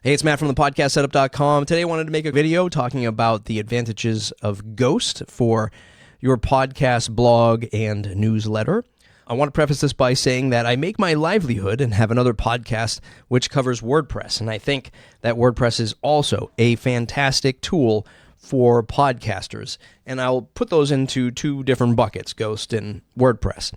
Hey, it's Matt from thepodcastsetup.com. Today I wanted to make a video talking about the advantages of Ghost for your podcast, blog, and newsletter. I want to preface this by saying that I make my livelihood and have another podcast which covers WordPress, and I think that WordPress is also a fantastic tool for podcasters, and I'll put those into two different buckets, Ghost and WordPress.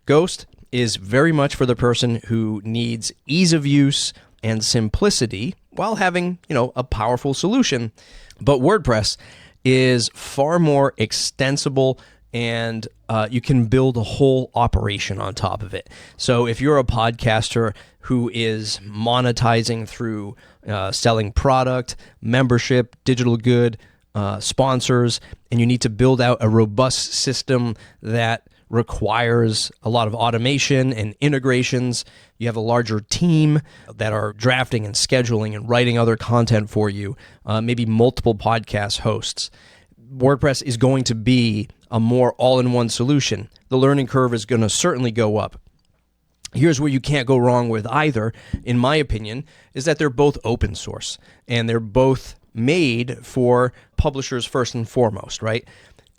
Ghost is very much for the person who needs ease of use and simplicity while having, a powerful solution. But WordPress is far more extensible, and you can build a whole operation on top of it. So if you're a podcaster who is monetizing through selling product, membership, digital good, sponsors, and you need to build out a robust system that requires a lot of automation and integrations. You have a larger team that are drafting and scheduling and writing other content for you, maybe multiple podcast hosts. WordPress is going to be a more all-in-one solution. The learning curve is going to certainly go up. Here's where you can't go wrong with either, in my opinion, is that they're both open source and they're both made for publishers first and foremost, right?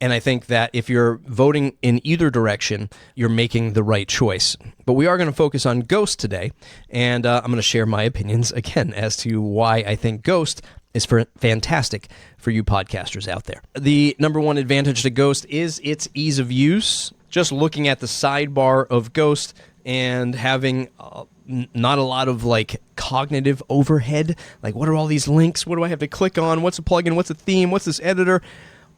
And I think that if you're voting in either direction, you're making the right choice. But we are going to focus on Ghost today, and I'm going to share my opinions again as to why I think Ghost is fantastic for you podcasters out there. The number one advantage to Ghost is its ease of use. Just looking at the sidebar of Ghost and having not a lot of cognitive overhead, like what are all these links? What do I have to click on? What's a plugin? What's a theme? What's this editor?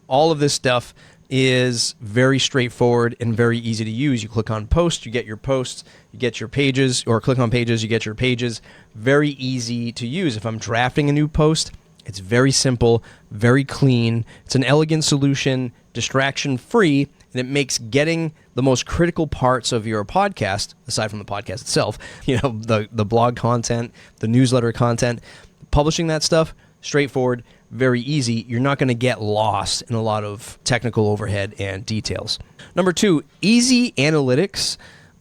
All of this stuff is very straightforward and very easy to use. You click on post, you get your posts, you get your pages, or click on pages, you get your pages. Very easy to use. If I'm drafting a new post, it's very simple, very clean. It's an elegant solution, distraction-free, and it makes getting the most critical parts of your podcast, aside from the podcast itself, the blog content, the newsletter content, publishing that stuff, straightforward, very easy. You're not going to get lost in a lot of technical overhead and details. Number two, easy analytics.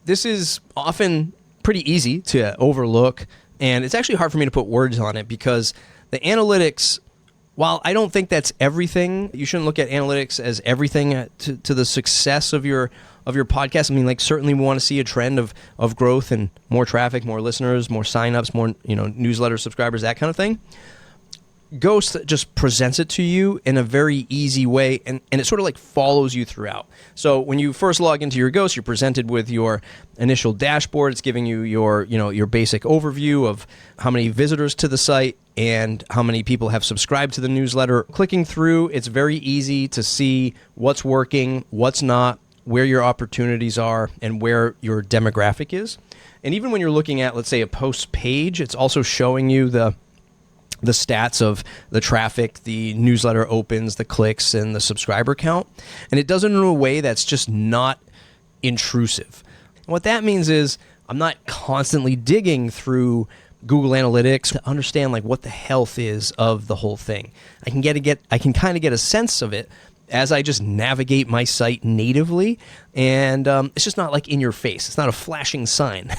This is often pretty easy to overlook, and it's actually hard for me to put words on it because the analytics, while I don't think that's everything, you shouldn't look at analytics as everything to the success of your podcast. I mean, certainly we want to see a trend of growth and more traffic, more listeners, more signups, more newsletter subscribers, that kind of thing. Ghost just presents it to you in a very easy way, and it sort of follows you throughout. So when you first log into your Ghost, you're presented with your initial dashboard. It's giving you your basic overview of how many visitors to the site and how many people have subscribed to the newsletter. Clicking through, it's very easy to see what's working, what's not, where your opportunities are, and where your demographic is. And even when you're looking at, let's say, a post page, it's also showing you the stats of the traffic, the newsletter opens, the clicks, and the subscriber count. And it does it in a way that's just not intrusive. And what that means is I'm not constantly digging through Google Analytics to understand what the health is of the whole thing. I can kind of get a sense of it as I just navigate my site natively, and it's just not in your face. It's not a flashing sign.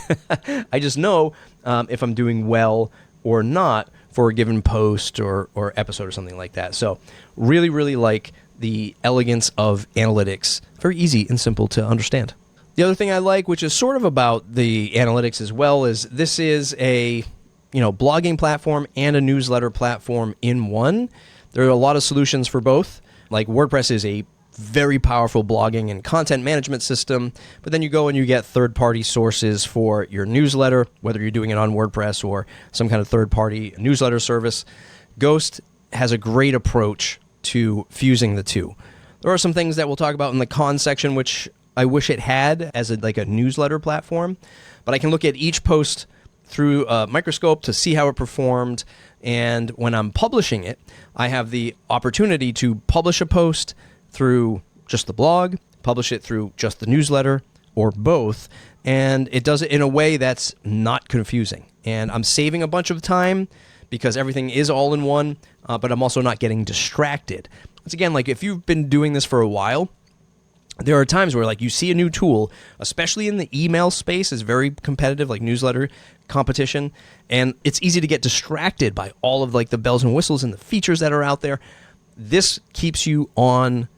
I just know if I'm doing well or not for a given post or episode or something like that. So really, really like the elegance of analytics. Very easy and simple to understand. The other thing I like, which is sort of about the analytics as well, is this is a blogging platform and a newsletter platform in one. There are a lot of solutions for both. WordPress is a very powerful blogging and content management system, but then you go and you get third-party sources for your newsletter, whether you're doing it on WordPress or some kind of third-party newsletter service. Ghost has a great approach to fusing the two. There are some things that we'll talk about in the cons section, which I wish it had as a newsletter platform, but I can look at each post through a microscope to see how it performed, and when I'm publishing it, I have the opportunity to publish a post through just the blog, publish it through just the newsletter, or both, and it does it in a way that's not confusing. And I'm saving a bunch of time because everything is all in one, but I'm also not getting distracted. Once again, if you've been doing this for a while, there are times where like you see a new tool, especially in the email space, is very competitive, like newsletter competition, and it's easy to get distracted by all of like the bells and whistles and the features that are out there. This keeps you on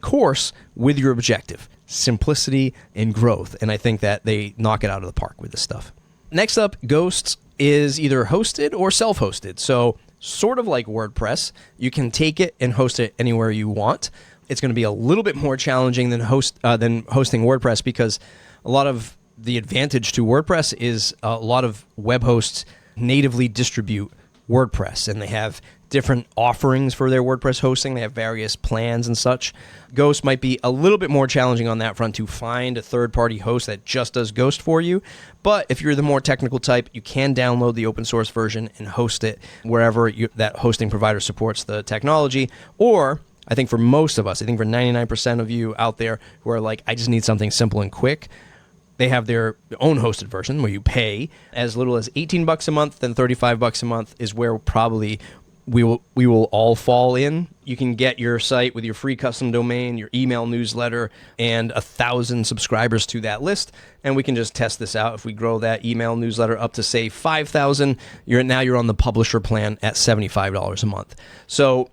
course with your objective, simplicity and growth, and I think that they knock it out of the park with this stuff. Next up, Ghost is either hosted or self-hosted. So sort of like WordPress, you can take it and host it anywhere you want. It's going to be a little bit more challenging than hosting WordPress, because a lot of the advantage to WordPress is a lot of web hosts natively distribute WordPress, and they have different offerings for their WordPress hosting. They have various plans and such. Ghost might be a little bit more challenging on that front to find a third-party host that just does Ghost for you. But if you're the more technical type, you can download the open source version and host it wherever that hosting provider supports the technology. Or I think for most of us, I think for 99% of you out there who are like, I just need something simple and quick, they have their own hosted version where you pay as little as $18 a month, then $35 a month is where probably we will all fall in. You can get your site with your free custom domain, your email newsletter, and 1,000 subscribers to that list. And we can just test this out. If we grow that email newsletter up to, say, 5,000, you're on the publisher plan at $75 a month. So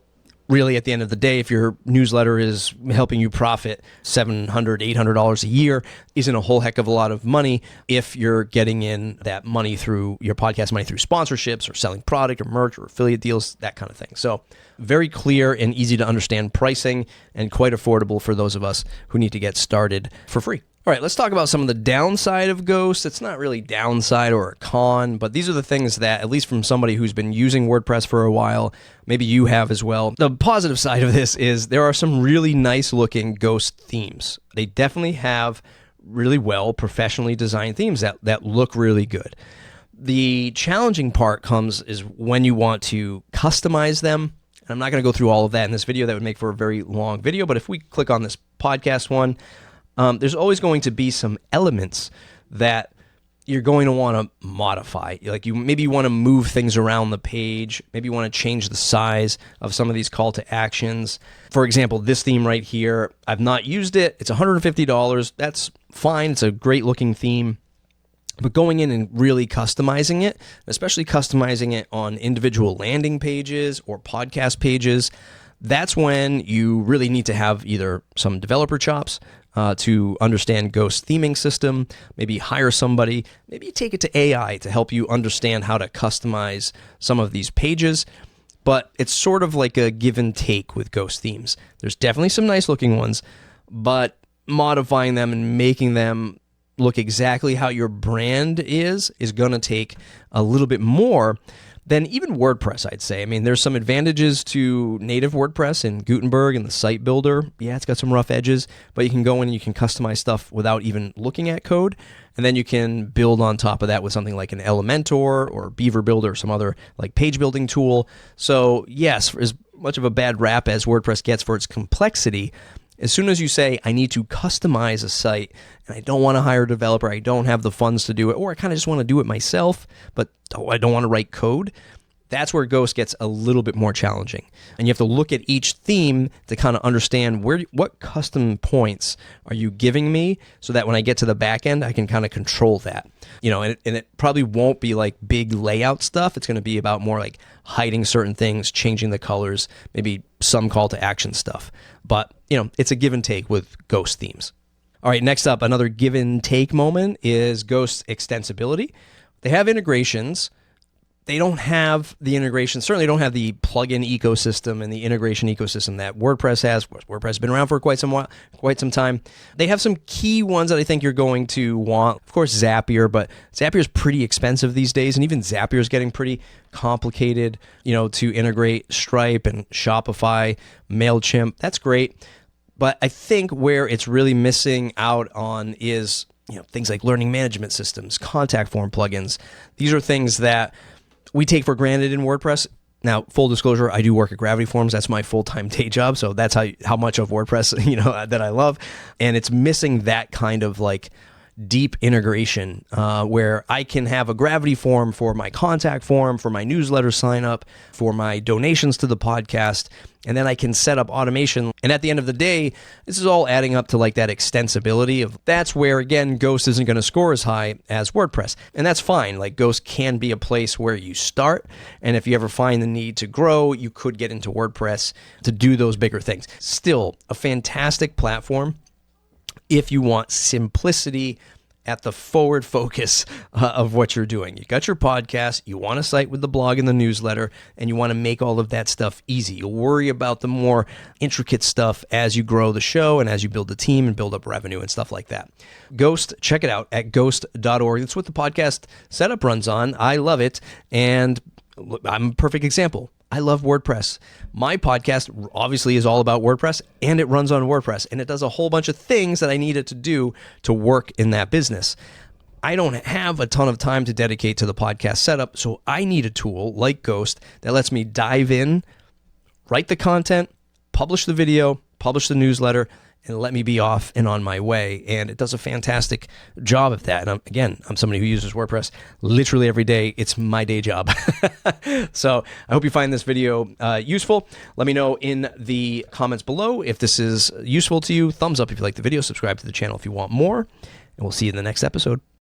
really, at the end of the day, if your newsletter is helping you profit $700, $800 a year, isn't a whole heck of a lot of money if you're getting in that money through your podcast money through sponsorships or selling product or merch or affiliate deals, that kind of thing. So very clear and easy to understand pricing, and quite affordable for those of us who need to get started for free. All right, let's talk about some of the downside of Ghost. It's not really downside or a con, but these are the things that, at least from somebody who's been using WordPress for a while, maybe you have as well. The positive side of this is there are some really nice looking Ghost themes. They definitely have really well professionally designed themes that look really good. The challenging part is when you want to customize them. And I'm not going to go through all of that in this video. That would make for a very long video, but if we click on this podcast one, there's always going to be some elements that you're going to want to modify. Like maybe you want to move things around the page. Maybe you want to change the size of some of these call to actions. For example, this theme right here, I've not used it. It's $150. That's fine. It's a great looking theme. But going in and really customizing it, especially customizing it on individual landing pages or podcast pages, that's when you really need to have either some developer chops to understand Ghost theming system, maybe hire somebody, maybe take it to AI to help you understand how to customize some of these pages. But it's sort of like a give and take with Ghost themes. There's definitely some nice looking ones, but modifying them and making them look exactly how your brand is going to take a little bit more than even WordPress, I'd say. I mean, there's some advantages to native WordPress and Gutenberg and the site builder. Yeah, it's got some rough edges, but you can go in and you can customize stuff without even looking at code. And then you can build on top of that with something like an Elementor or Beaver Builder or some other like page building tool. So yes, as much of a bad rap as WordPress gets for its complexity, as soon as you say, I need to customize a site and I don't want to hire a developer, I don't have the funds to do it, or I kind of just want to do it myself, but I don't want to write code, that's where Ghost gets a little bit more challenging. And you have to look at each theme to kind of understand what custom points are you giving me so that when I get to the back end, I can kind of control that. And it probably won't be like big layout stuff. It's going to be about more like hiding certain things, changing the colors, maybe some call to action stuff. But, it's a give and take with Ghost themes. All right, next up, another give and take moment is Ghost Extensibility. They have integrations. They don't have the integration, certainly don't have the plugin ecosystem and the integration ecosystem that WordPress has. WordPress has been around for quite some time. They have some key ones that I think you're going to want. Of course, Zapier, but Zapier is pretty expensive these days, and even Zapier is getting pretty complicated, to integrate Stripe and Shopify, MailChimp. That's great. But I think where it's really missing out on is, things like learning management systems, contact form plugins. These are things that we take for granted in WordPress. Now, full disclosure, I do work at Gravity Forms. That's my full-time day job. So that's how much of WordPress, that I love. And it's missing that kind of like deep integration where I can have a Gravity form for my contact form, for my newsletter sign up, for my donations to the podcast, and then I can set up automation. And at the end of the day, this is all adding up to like that extensibility of that's where, again, Ghost isn't going to score as high as WordPress. And that's fine. Like Ghost can be a place where you start. And if you ever find the need to grow, you could get into WordPress to do those bigger things. Still a fantastic platform if you want simplicity at the forward focus of what you're doing. You got your podcast, you want a site with the blog and the newsletter, and you want to make all of that stuff easy. You'll worry about the more intricate stuff as you grow the show and as you build the team and build up revenue and stuff like that. Ghost, check it out at ghost.org. That's what the podcast setup runs on. I love it, and I'm a perfect example. I love WordPress. My podcast obviously is all about WordPress, and it runs on WordPress, and it does a whole bunch of things that I need it to do to work in that business. I don't have a ton of time to dedicate to the podcast setup, so I need a tool like Ghost that lets me dive in, write the content, publish the video, publish the newsletter, and let me be off and on my way. And it does a fantastic job of that. And I'm somebody who uses WordPress literally every day. It's my day job. So I hope you find this video useful. Let me know in the comments below if this is useful to you. Thumbs up if you like the video. Subscribe to the channel if you want more. And we'll see you in the next episode.